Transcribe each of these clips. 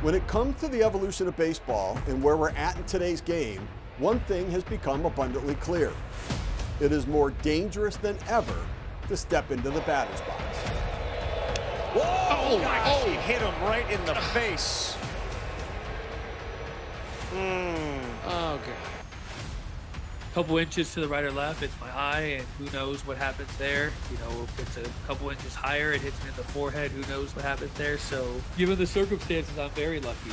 When it comes to the evolution of baseball and where we're at in today's game, one thing has become abundantly clear. It is more dangerous than ever to step into the batter's box. Whoa! Oh, gosh, he hit him right in the face. Okay. Couple inches to the right or left, it's my eye, and who knows what happens there. You know, if it's a couple inches higher, it hits me in the forehead, who knows what happens there. So, given the circumstances, I'm very lucky.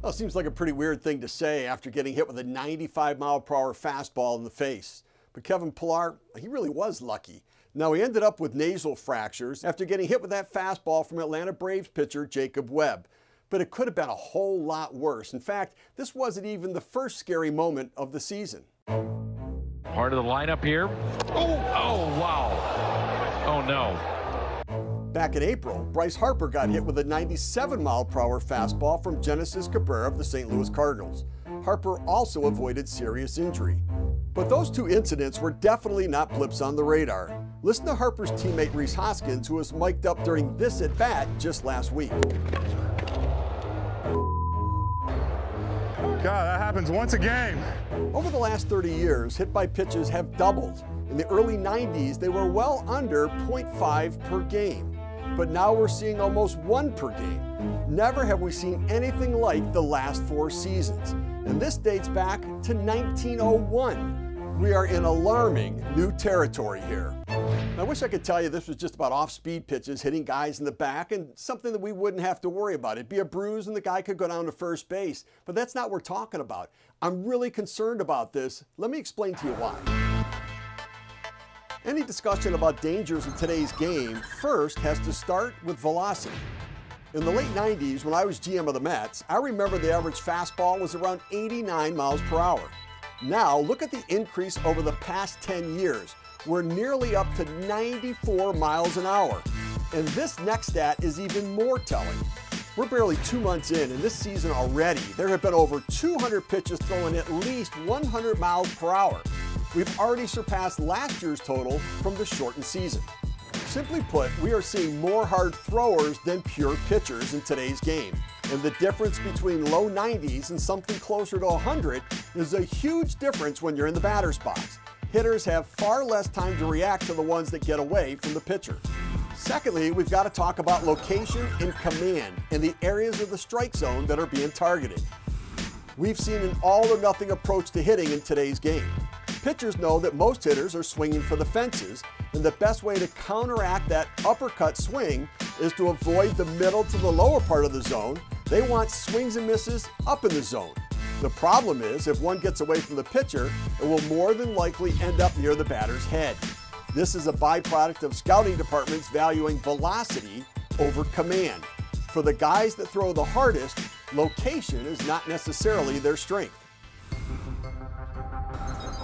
Well, it seems like a pretty weird thing to say after getting hit with a 95-mile-per-hour fastball in the face. But Kevin Pillar, he really was lucky. Now, he ended up with nasal fractures after getting hit with that fastball from Atlanta Braves pitcher Jacob Webb. But it could have been a whole lot worse. In fact, this wasn't even the first scary moment of the season. Part of the lineup here. Oh, wow. Oh, no. Back in April, Bryce Harper got hit with a 97-mile-per-hour fastball from Genesis Cabrera of the St. Louis Cardinals. Harper also avoided serious injury. But those two incidents were definitely not blips on the radar. Listen to Harper's teammate Rhys Hoskins, who was mic'd up during this at-bat just last week. God, that happens once a game. Over the last 30 years, hit by pitches have doubled. In the early 90s, they were well under 0.5 per game. But now we're seeing almost 1 per game. Never have we seen anything like the last 4 seasons. And this dates back to 1901. We are in alarming new territory here. I wish I could tell you this was just about off-speed pitches hitting guys in the back and something that we wouldn't have to worry about. It'd be a bruise and the guy could go down to first base. But that's not what we're talking about. I'm really concerned about this. Let me explain to you why. Any discussion about dangers in today's game first has to start with velocity. In the late 90s, when I was GM of the Mets, I remember the average fastball was around 89 miles per hour. Now, look at the increase over the past 10 years. We're nearly up to 94 miles an hour. And this next stat is even more telling. We're barely 2 months in, and this season already, there have been over 200 pitches throwing at least 100 miles per hour. We've already surpassed last year's total from the shortened season. Simply put, we are seeing more hard throwers than pure pitchers in today's game. And the difference between low 90s and something closer to 100 is a huge difference when you're in the batter's box. Hitters have far less time to react to the ones that get away from the pitcher. Secondly, we've got to talk about location and command and the areas of the strike zone that are being targeted. We've seen an all-or-nothing approach to hitting in today's game. Pitchers know that most hitters are swinging for the fences, and the best way to counteract that uppercut swing is to avoid the middle to the lower part of the zone. They want swings and misses up in the zone. The problem is, if one gets away from the pitcher, it will more than likely end up near the batter's head. This is a byproduct of scouting departments valuing velocity over command. For the guys that throw the hardest, location is not necessarily their strength.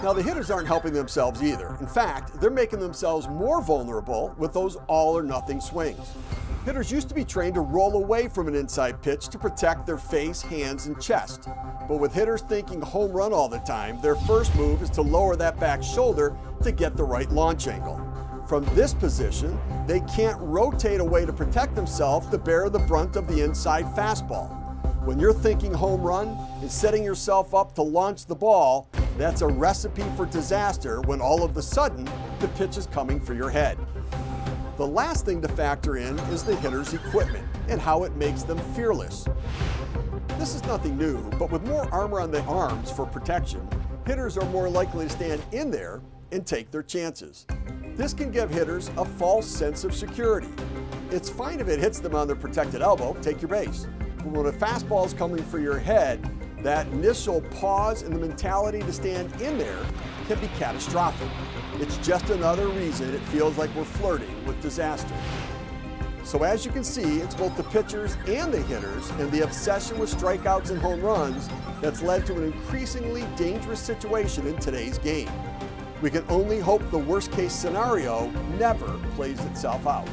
Now, the hitters aren't helping themselves either. In fact, they're making themselves more vulnerable with those all-or-nothing swings. Hitters used to be trained to roll away from an inside pitch to protect their face, hands, and chest. But with hitters thinking home run all the time, their first move is to lower that back shoulder to get the right launch angle. From this position, they can't rotate away to protect themselves to bear the brunt of the inside fastball. When you're thinking home run and setting yourself up to launch the ball, that's a recipe for disaster when all of a sudden the pitch is coming for your head. The last thing to factor in is the hitter's equipment and how it makes them fearless. This is nothing new, but with more armor on the arms for protection, hitters are more likely to stand in there and take their chances. This can give hitters a false sense of security. It's fine if it hits them on their protected elbow, take your base. But when a fastball is coming for your head, that initial pause and the mentality to stand in there can be catastrophic. It's just another reason it feels like we're flirting with disaster. So as you can see, it's both the pitchers and the hitters and the obsession with strikeouts and home runs that's led to an increasingly dangerous situation in today's game. We can only hope the worst-case scenario never plays itself out.